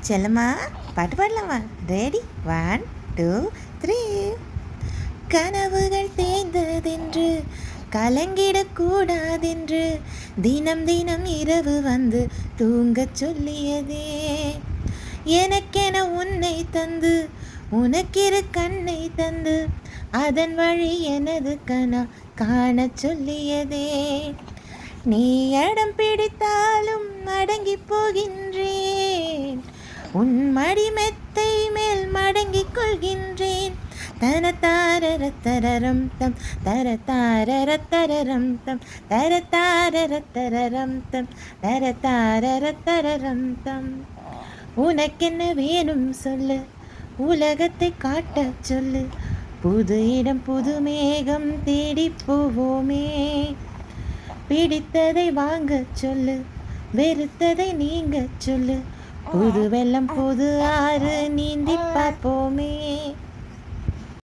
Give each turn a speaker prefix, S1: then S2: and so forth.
S1: செல்லம்மா பாட்டு பாடலாமா? ரெடி? 1 2 3. கனவுகள் தேய்ந்ததென்று கலங்கிடக்கூடாதென்று தினம் தினம் இரவு வந்து தூங்கச் சொல்லியதே. எனக்கென உன்னை தந்து உனக்கிரு கண்ணை தந்து அதன் வழி எனது கனா காணச் சொல்லியதே. நீ அடம் பிடித்தாலும் அடங்கி போகின்றேன், உன் மடி மெத்தை மேல் மடங்கிக் கொள்கின்றேன். தரத்தாரரத்தரரம் தம் தரத்தாரரத்தரரம் தம் தரத்தாரரத்தரரம் தம் தரத்தாரரத்தரரம் தம். உனக்கென்ன வேணும் சொல்லு, உலகத்தை காட்டச் சொல்லு. புது இடம் புது மேகம் தேடி போவோமே. பிடித்ததை வாங்க சொல்லு, வெறுத்ததை நீங்க சொல்லு. புது வெள்ளம் புது ஆறு நீந்த